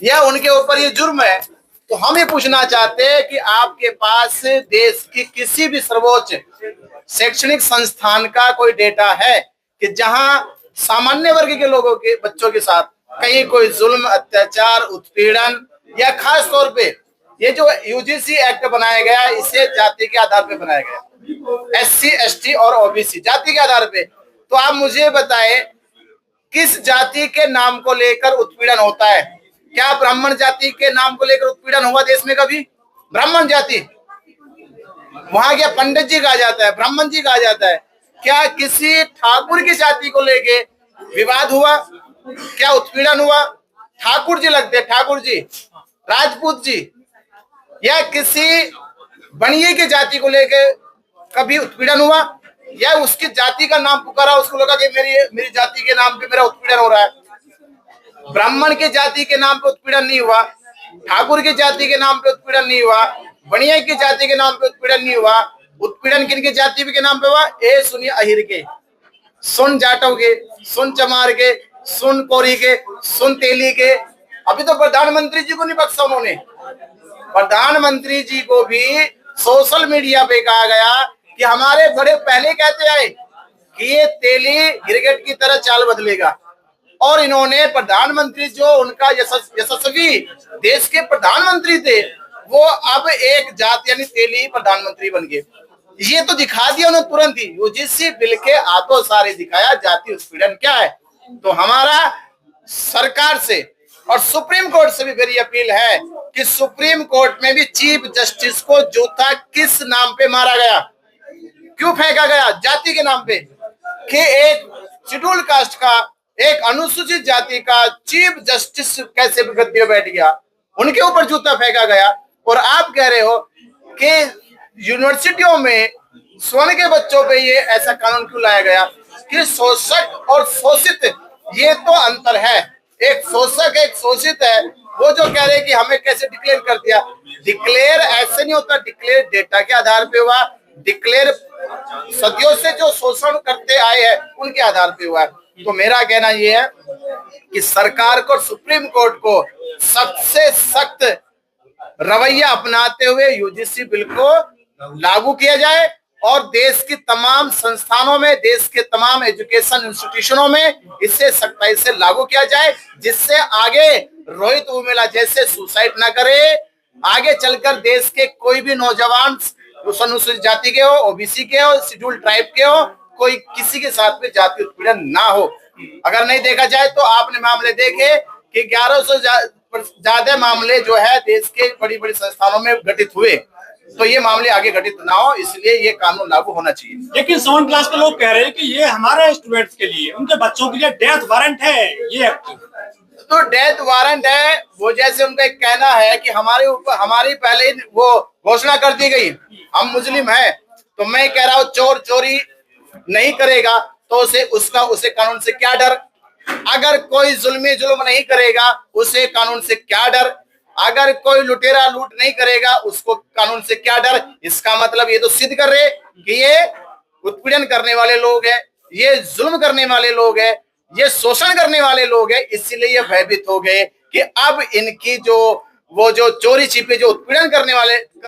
या उनके ऊपर ये जुर्म है, तो हम ये पूछना चाहते हैं कि आपके पास देश की किसी भी सर्वोच्च शैक्षणिक संस्थान का कोई डेटा है कि जहां सामान्य वर्ग के लोगों के बच्चों के साथ कहीं कोई जुल्म, अत्याचार, उत्पीड़न, या खास तौर पे ये जो यूजीसी एक्ट बनाया गया है, इसे जाति के आधार पे बनाया गया, एससी, एसटी और ओबीसी जाति के आधार पे। तो आप मुझे बताएं, किस जाति के नाम को लेकर उत्पीड़न होता है? क्या ब्राह्मण जाति के नाम को लेकर उत्पीड़न हुआ देश में कभी? ब्राह्मण जाति, वहां क्या पंडित जी कहा जाता है, ब्राह्मण जी कहा जाता है? क्या किसी ठाकुर की जाति को लेके विवाद हुआ? क्या उत्पीड़न हुआ? ठाकुर जी लगते, ठाकुर जी, राजपूत जी, या किसी बनिए की जाति को लेके कभी उत्पीड़न हुआ? या उसकी जाति का नाम पुकारा, उसको लगा कि मेरी जाति के नाम पे मेरा उत्पीड़न हो रहा है? ब्राह्मण के जाति के नाम पे उत्पीड़न नहीं हुआ, ठाकुर की जाति के नाम पे उत्पीड़न नहीं हुआ, बनिया की जाति के नाम पे उत्पीड़न नहीं हुआ। उत्पीड़न किन की जाति के नाम पे हुआ? ए सुनिए अहिर के, सुन जाटव के, सुन चमार के, सुन कोरी के, सुन तेली के। अभी तो प्रधानमंत्री जी को नहीं बख्शा उन्होंने। प्रधानमंत्री जी को भी सोशल मीडिया पे कहा गया कि हमारे बड़े पहले कहते आए कि ये तेली गिरगिट की तरह चाल बदलेगा, और इन्होंने प्रधानमंत्री जो उनका यशस्वी देश के प्रधानमंत्री थे, वो अब एक जात यानी तेली प्रधानमंत्री बन गए। ये तो दिखा दिया उन्होंने तुरंत ही, यूजीसी बिल के हाथों सारे दिखाया जाति उत्पीड़न क्या है। तो हमारा सरकार से और सुप्रीम कोर्ट से भी मेरी अपील है कि सुप्रीम कोर्ट में भी चीफ जस्टिस को जूता किस नाम पे मारा गया, क्यों फेंका गया? जाति के नाम पे, कि एक शेड्यूल कास्ट का, एक अनुसूचित जाति का चीफ जस्टिस कैसे गद्दी में बैठ गया, उनके ऊपर जूता फेंका गया। और आप कह रहे हो कि यूनिवर्सिटियों में स्वर्ण के बच्चों पे ये ऐसा कानून क्यों लाया गया? कि शोषक और शोषित, ये तो अंतर है। एक शोषक एक शोषित है, वो जो कह रहे हैं कि हमें कैसे डिक्लेयर कर दिया। डिक्लेयर ऐसे नहीं होता, डिक्लेयर डेटा के आधार पे हुआ, डिक्लेयर सदियों से जो शोषण करते आए हैं उनके आधार पे हुआ है। तो मेरा कहना यह है कि सरकार को, सुप्रीम कोर्ट को सख्त से सख्त रवैया अपनाते हुए यूजीसी बिल को लागू किया जाए, और देश की तमाम संस्थानों में, देश के तमाम एजुकेशन इंस्टीट्यूशनों में इसे सख्ताई से लागू किया जाए, जिससे आगे रोहित उर्मिला जैसे सुसाइड ना करे, आगे चलकर देश के कोई भी नौजवान अनुसूचित जाति के हो, ओबीसी के हो, शेड्यूल ट्राइब के हो, कोई किसी के साथ में जाति उत्पीड़न ना हो। अगर नहीं देखा जाए तो आपने मामले देखे कि 1100 ज्यादा मामले जो है देश के बड़ी बड़ी संस्थानों में घटित हुए। तो ये मामले आगे घटित ना हो, इसलिए ये कानून लागू होना चाहिए। लेकिन 7वीं क्लास के लोग कह रहे हैं कि ये हमारे स्टूडेंट्स के लिए, उनके बच्चों के लिए डेथ वारंट है ये एक्ट। तो डेथ वारंट है, वो जैसे उनका एक कहना है कि हमारे ऊपर, हमारी पहले वो घोषणा कर दी गई, हम मुस्लिम हैं, तो मैं कह रहा हूँ चोर चोरी नहीं करेगा तो उसे कानून से क्या डर? अगर कोई जुल्म नहीं करेगा उसे कानून से क्या डर? अगर कोई लुटेरा लूट नहीं करेगा उसको कानून से क्या डर? इसका मतलब ये तो सिद्ध कर रहे कि ये उत्पीड़न करने वाले लोग हैं, ये जुल्म करने वाले लोग हैं, ये शोषण करने वाले लोग हैं। इसीलिए ये भयभीत हो गए कि अब इनकी जो चोरी छिपे जो उत्पीड़न करने वाले